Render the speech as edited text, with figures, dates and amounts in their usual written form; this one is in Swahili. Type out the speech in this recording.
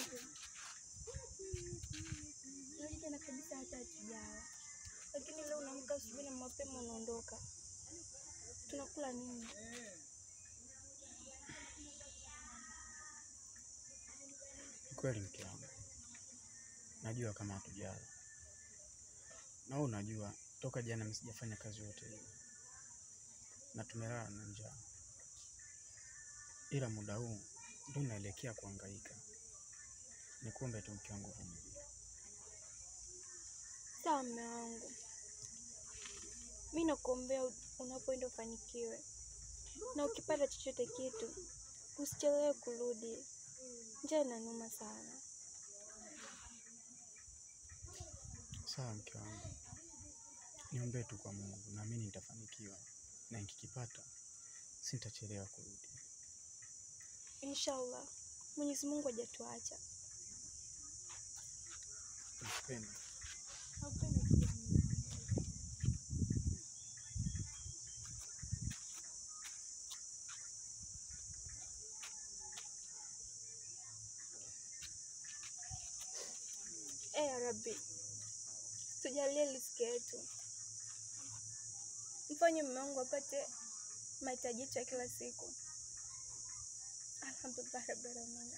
wangu. Jana kabisa hata hatujala. Lakini leo unaamka asubuhi na mapema unaondoka. Tunakula nini? Kweli mke wangu, najua kama hatujala. Na wewe unajua toka jana mimi sijafanya kazi yote hiyo. Na tumelala na njaa. Ila muda huu ndio naelekea kuhangaika. Nikuombe tu mke wangu vumilia. Sawa mume wangu. Mimi nakuombea unapoenda ufanikiwe. Na ukipata chochote kitu, usichelewe kurudi. Njaa inaniuma sana. Sawa mke wangu. Niombe tu kwa Mungu na mimi nitafanikiwa. Na nikikipata sitachelewa kurudi. Inshallah. Mwenyezi Mungu hajatuacha. Nakupenda. Nakupenda. Ya Rabbi, tujalie riziki yetu. Mfanye mume wangu apate mahitaji ya kila siku. Alhamdulillah rabbil alamin.